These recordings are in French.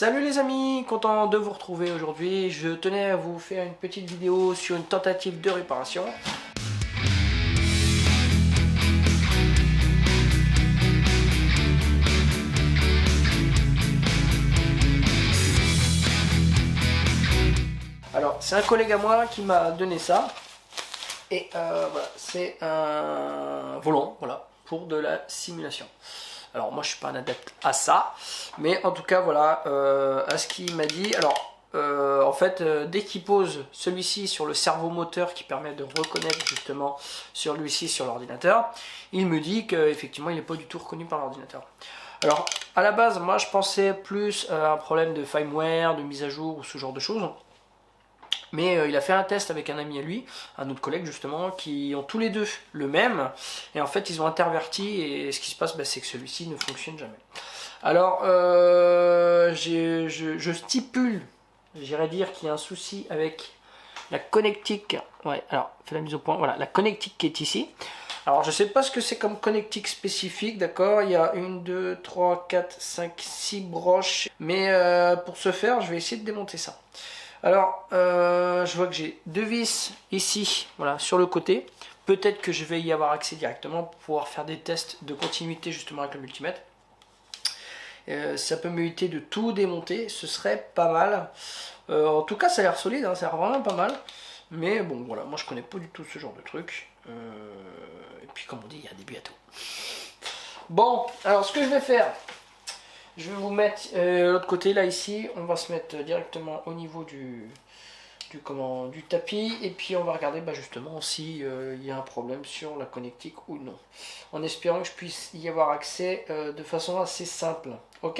Salut les amis, content de vous retrouver aujourd'hui. Je tenais à vous faire une petite vidéo sur une tentative de réparation. Alors c'est un collègue à moi qui m'a donné ça. Et voilà, c'est un volant, voilà, pour de la simulation. Alors moi je suis pas un adepte à ça, mais en tout cas voilà, à ce qu'il m'a dit. Alors en fait, dès qu'il pose celui-ci sur le servo moteur qui permet de reconnaître justement sur lui-ci sur l'ordinateur, il me dit qu'effectivement il n'est pas du tout reconnu par l'ordinateur. Alors à la base, moi je pensais plus à un problème de firmware, de mise à jour ou ce genre de choses. Mais il a fait un test avec un ami à lui, un autre collègue justement, qui ont tous les deux le même. Et en fait, ils ont interverti et ce qui se passe, c'est que celui-ci ne fonctionne jamais. Alors, je stipule, j'irais dire qu'il y a un souci avec la connectique. Ouais, alors, fais la mise au point. Voilà, la connectique qui est ici. Alors, je sais pas ce que c'est comme connectique spécifique, d'accord. Il y a 1, 2, 3, 4, 5, 6 broches. Mais pour ce faire, je vais essayer de démonter ça. Alors, je vois que j'ai deux vis ici, voilà, sur le côté. Peut-être que je vais y avoir accès directement pour pouvoir faire des tests de continuité justement avec le multimètre. Ça peut m'éviter de tout démonter, ce serait pas mal. En tout cas, ça a l'air solide, hein, ça a l'air vraiment pas mal. Mais bon, voilà, moi je connais pas du tout ce genre de truc. Et puis, comme on dit, il y a un début à tout. Bon, alors ce que je vais faire, je vais vous mettre l'autre côté, là, ici. On va se mettre directement au niveau du tapis. Et puis, on va regarder justement si il y a un problème sur la connectique ou non. En espérant que je puisse y avoir accès de façon assez simple. Ok?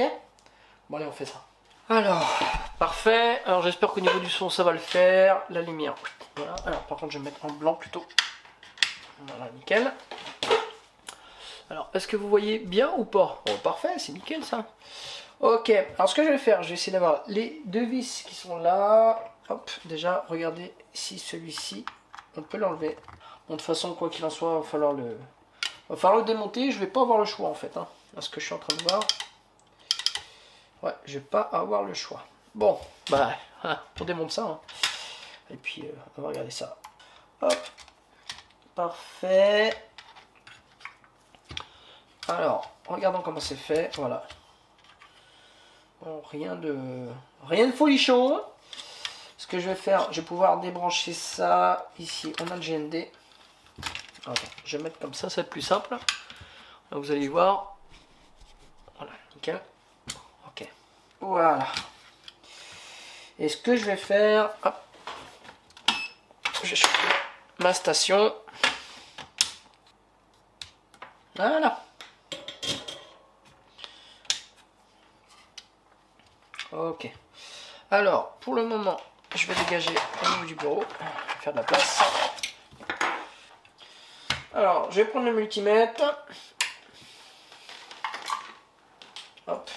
Bon, allez, on fait ça. Alors, parfait. Alors, j'espère qu'au niveau du son, ça va le faire. La lumière, voilà. Alors, par contre, je vais mettre en blanc plutôt. Voilà, nickel. Alors, est-ce que vous voyez bien ou pas? Oh, parfait, c'est nickel ça. Ok, alors ce que je vais faire, je vais essayer d'avoir les deux vis qui sont là. Hop, déjà, regardez si celui-ci, on peut l'enlever. Bon, de toute façon, quoi qu'il en soit, il va falloir le démonter. Je vais pas avoir le choix en fait, hein, à ce que je suis en train de voir. Ouais, je vais pas avoir le choix. Bon, on démonte ça. Hein. Et puis, on va regarder ça. Hop, parfait. Alors, regardons comment c'est fait, voilà. Bon, rien de folichon. Ce que je vais faire, je vais pouvoir débrancher ça. Ici, on a le GND. Attends, je vais mettre comme ça, ça va être plus simple. Là, vous allez voir. Voilà, nickel. Ok. Voilà. Et ce que je vais faire, hop, je vais chauffer ma station. Voilà. Ok. Alors, pour le moment, je vais dégager au niveau du bureau. Je vais faire de la place. Alors, je vais prendre le multimètre. Hop.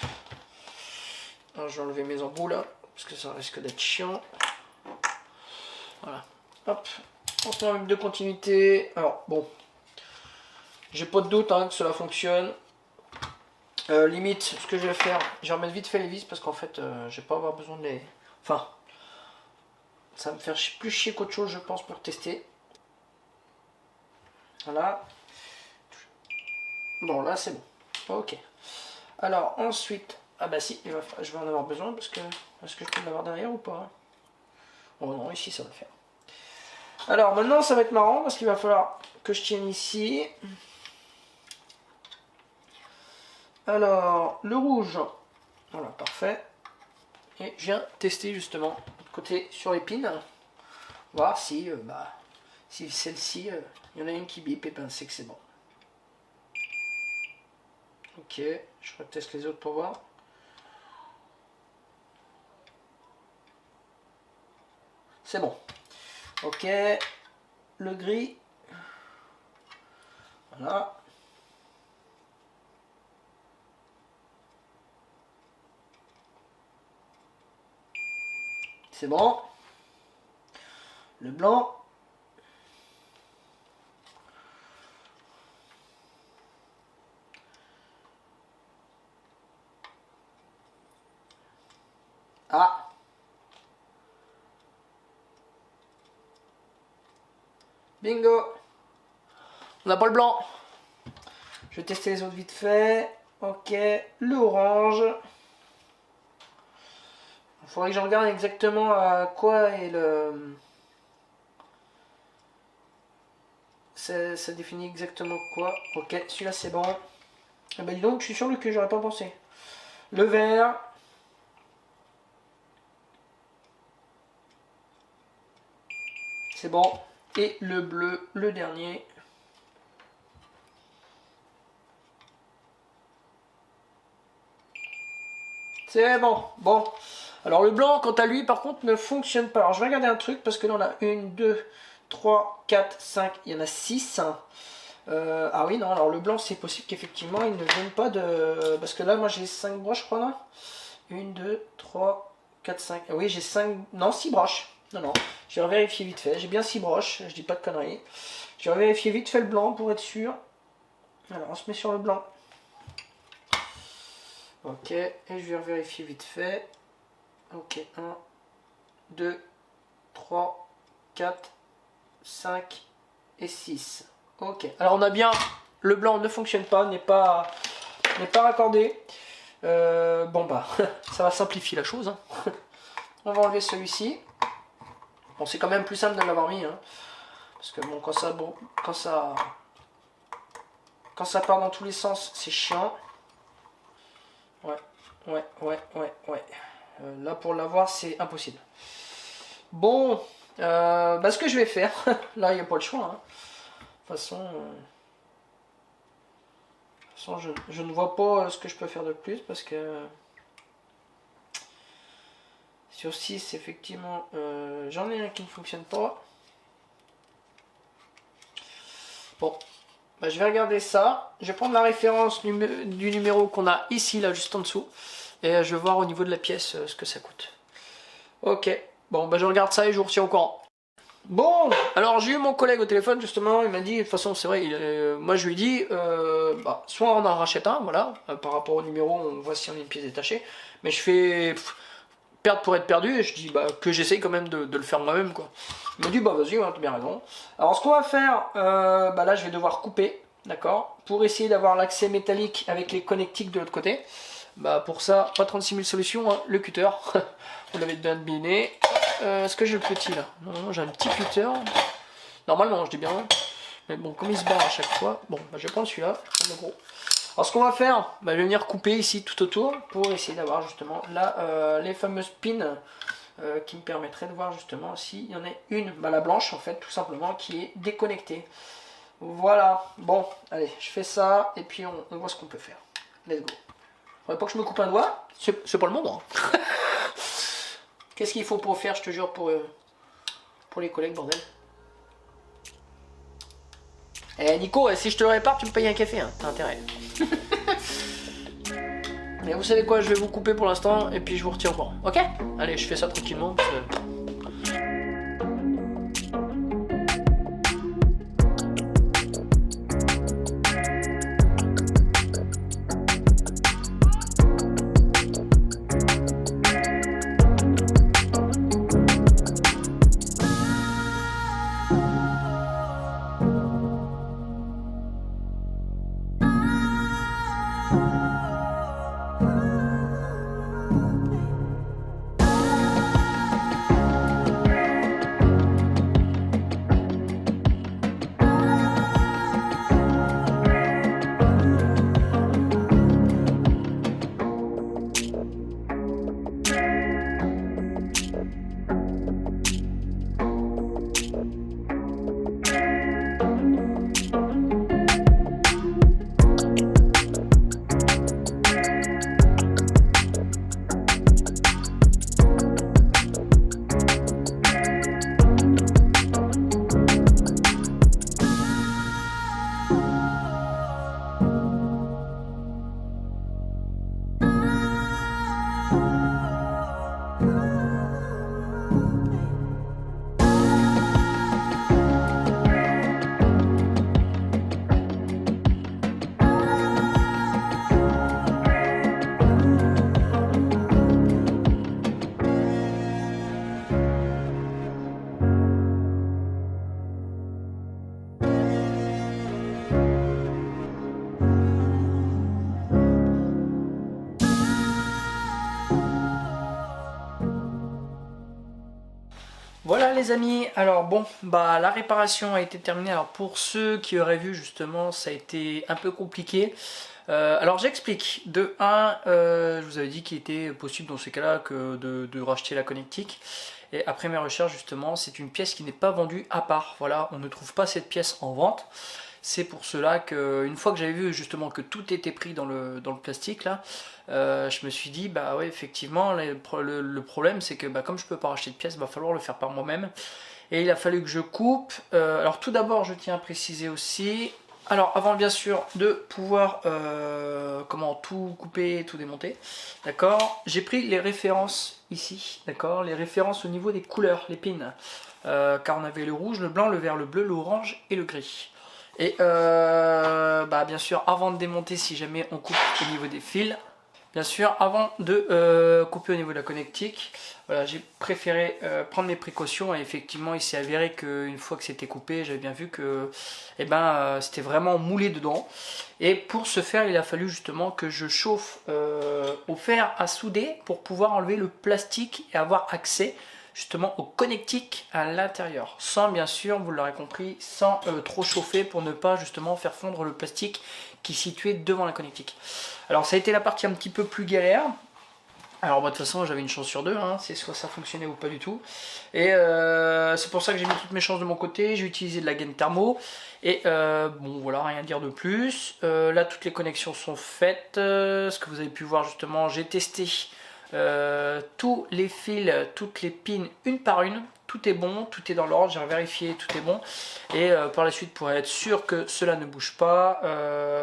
Alors, je vais enlever mes embouts là, parce que ça risque d'être chiant. Voilà. Hop. On se met en même de continuité. Alors, bon. J'ai pas de doute que cela fonctionne. Limite, ce que je vais faire, je vais remettre vite fait les vis parce qu'en fait, je vais pas avoir besoin de les... Enfin, ça va me faire plus chier qu'autre chose, je pense, pour tester. Voilà. Bon, là, c'est bon. Ok. Alors, ensuite... Ah bah si, je vais en avoir besoin parce que... Est-ce que je peux l'avoir derrière ou pas? Oh non, ici, ça va le faire. Alors, maintenant, ça va être marrant parce qu'il va falloir que je tienne ici. Alors, le rouge, voilà, parfait. Et je viens tester justement côté sur les pins, voir si, si celle-ci, il y en a une qui bip, et ben c'est que c'est bon. Ok, je reteste les autres pour voir. C'est bon. Ok, le gris, voilà. C'est bon. Le blanc. Ah. Bingo. On n'a pas le blanc. Je vais tester les autres vite fait. Ok, l'orange. Il faudrait que je regarde exactement à quoi est le... Ça définit exactement quoi. Ok, celui-là c'est bon. Ah bah dis donc, je suis sûr que j'aurais pas pensé. Le vert. C'est bon. Et le bleu, le dernier. C'est bon. Bon. Alors le blanc, quant à lui, par contre, ne fonctionne pas. Alors je vais regarder un truc, parce que là on a 1, 2, 3, 4, 5, il y en a 6. Ah oui, non, alors le blanc, c'est possible qu'effectivement, il ne vienne pas de... Parce que là, moi, j'ai 5 broches, je crois, là. 1, 2, 3, 4, 5... Ah oui, j'ai 5... Non, 6 broches. Non, non, je vais vérifier vite fait. J'ai bien 6 broches, je dis pas de conneries. Je vais vérifier vite fait le blanc pour être sûr. Alors, on se met sur le blanc. Ok, et je vais vérifier vite fait. Ok, 1, 2, 3, 4, 5 et 6. Ok, alors on a bien, le blanc ne fonctionne pas, n'est pas raccordé. Bon bah, ça va simplifier la chose. Hein. On va enlever celui-ci. Bon, c'est quand même plus simple de l'avoir mis. Hein, parce que bon, quand ça part dans tous les sens, c'est chiant. Ouais. Là, pour l'avoir, c'est impossible. Bon, bah, ce que je vais faire, là, il n'y a pas le choix. Hein. De toute façon, je ne vois pas ce que je peux faire de plus parce que sur 6, effectivement, j'en ai un qui ne fonctionne pas. Bon, bah, je vais regarder ça. Je vais prendre la référence du numéro qu'on a ici, là, juste en dessous. Et je vais voir au niveau de la pièce ce que ça coûte. Ok, bon, bah, je regarde ça et je vous retiens au courant. Bon, alors j'ai eu mon collègue au téléphone justement, il m'a dit, de toute façon c'est vrai, moi je lui ai dit, bah, soit on en rachète un, voilà, par rapport au numéro, on voit si on a une pièce détachée, mais je fais perdre pour être perdu, et je dis bah, que j'essaye quand même de le faire moi-même quoi. Il m'a dit bah vas-y, t'as bien raison. Alors ce qu'on va faire, bah là je vais devoir couper, d'accord, pour essayer d'avoir l'accès métallique avec les connectiques de l'autre côté. Bah pour ça, pas 36 000 solutions, hein, le cutter, vous l'avez bien deviné. Est-ce que j'ai le petit là? Non, j'ai un petit cutter. Normalement, je dis bien. Mais bon, comme il se barre à chaque fois, bon, bah, je vais prendre celui-là, je vais prendre le gros. Alors ce qu'on va faire, bah, je vais venir couper ici tout autour pour essayer d'avoir justement là les fameuses pins qui me permettraient de voir justement s'il y en a une, bah, la blanche en fait, tout simplement, qui est déconnectée. Voilà, bon, allez, je fais ça et puis on voit ce qu'on peut faire. Let's go. Faudrait pas que je me coupe un doigt, c'est pas le monde. Hein. Qu'est-ce qu'il faut pour faire, je te jure, pour les collègues, bordel. Eh Nico, si je te le répare, tu me payes un café, hein. T'as intérêt. Mais vous savez quoi, je vais vous couper pour l'instant, et puis je vous retire au courant. Ok? Allez, je fais ça tranquillement, parce que... Voilà les amis, alors bon, bah la réparation a été terminée. Alors pour ceux qui auraient vu justement, ça a été un peu compliqué. Alors j'explique. De 1, je vous avais dit qu'il était possible dans ces cas-là que de racheter la connectique. Et après mes recherches justement, c'est une pièce qui n'est pas vendue à part. Voilà, on ne trouve pas cette pièce en vente. C'est pour cela qu'une fois que j'avais vu justement que tout était pris dans le plastique là, je me suis dit bah ouais effectivement le problème c'est que bah, comme je peux pas racheter de pièces, il va falloir le faire par moi-même. Et il a fallu que je coupe. Alors tout d'abord je tiens à préciser aussi, alors avant bien sûr de pouvoir comment tout couper, tout démonter, d'accord, j'ai pris les références ici, d'accord, les références au niveau des couleurs, les pins, car on avait le rouge, le blanc, le vert, le bleu, l'orange et le gris. Et bah bien sûr avant de démonter, si jamais on coupe au niveau des fils, bien sûr avant de couper au niveau de la connectique, voilà, j'ai préféré prendre mes précautions. Et effectivement il s'est avéré qu'une fois que c'était coupé, j'avais bien vu que c'était vraiment moulé dedans. Et pour ce faire il a fallu justement que je chauffe au fer à souder pour pouvoir enlever le plastique et avoir accès justement au connectique à l'intérieur, sans bien sûr, vous l'aurez compris, sans trop chauffer pour ne pas justement faire fondre le plastique qui est situé devant la connectique. Alors ça a été la partie un petit peu plus galère. Alors bah, de toute façon j'avais une chance sur deux, hein. C'est soit ça fonctionnait ou pas du tout. Et c'est pour ça que j'ai mis toutes mes chances de mon côté. J'ai utilisé de la gaine thermo. Et bon voilà, rien à dire de plus. Là toutes les connexions sont faites. Ce que vous avez pu voir justement, j'ai testé tous les fils, toutes les pins une par une, tout est bon, tout est dans l'ordre, j'ai vérifié, tout est bon. Et par la suite, pour être sûr que cela ne bouge pas,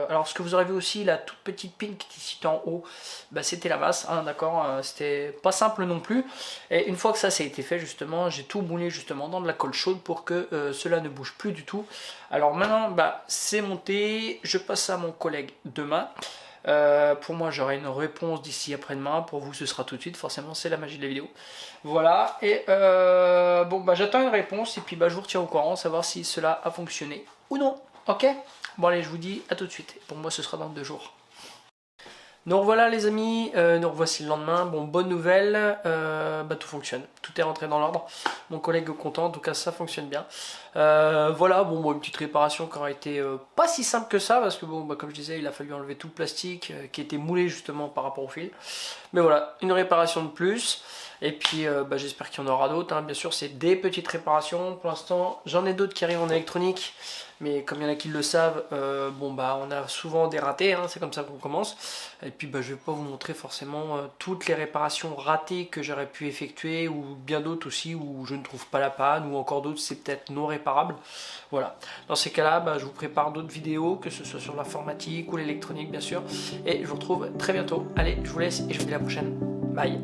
alors ce que vous aurez vu aussi, la toute petite pin qui était située en haut, bah, c'était la masse, hein, d'accord, c'était pas simple non plus. Et une fois que ça a été fait justement, j'ai tout moulé justement dans de la colle chaude pour que cela ne bouge plus du tout. Alors maintenant bah, c'est monté, je passe à mon collègue demain. Pour moi j'aurai une réponse d'ici après-demain, pour vous ce sera tout de suite, forcément c'est la magie de la vidéo. Voilà, et bon bah j'attends une réponse et puis bah je vous retiens au courant, savoir si cela a fonctionné ou non, ok. Bon allez, je vous dis à tout de suite, pour moi ce sera dans 2 jours. Donc voilà les amis, nous revoici le lendemain. Bon, bonne nouvelle, bah, tout fonctionne, tout est rentré dans l'ordre. Mon collègue est content, en tout cas ça fonctionne bien. Voilà, bon, une petite réparation qui aura été pas si simple que ça, parce que bon, bah, comme je disais, il a fallu enlever tout le plastique qui était moulé justement par rapport au fil. Mais voilà, une réparation de plus. Et puis bah, j'espère qu'il y en aura d'autres, hein. Bien sûr c'est des petites réparations pour l'instant, j'en ai d'autres qui arrivent en électronique. Mais comme il y en a qui le savent, bon bah on a souvent des ratés, hein, c'est comme ça qu'on commence. Et puis bah, je vais pas vous montrer forcément toutes les réparations ratées que j'aurais pu effectuer, ou bien d'autres aussi où je ne trouve pas la panne, ou encore d'autres c'est peut-être non réparable. Voilà, dans ces cas-là, bah, je vous prépare d'autres vidéos, que ce soit sur l'informatique ou l'électronique bien sûr. Et je vous retrouve très bientôt. Allez, je vous laisse et je vous dis à la prochaine. Bye.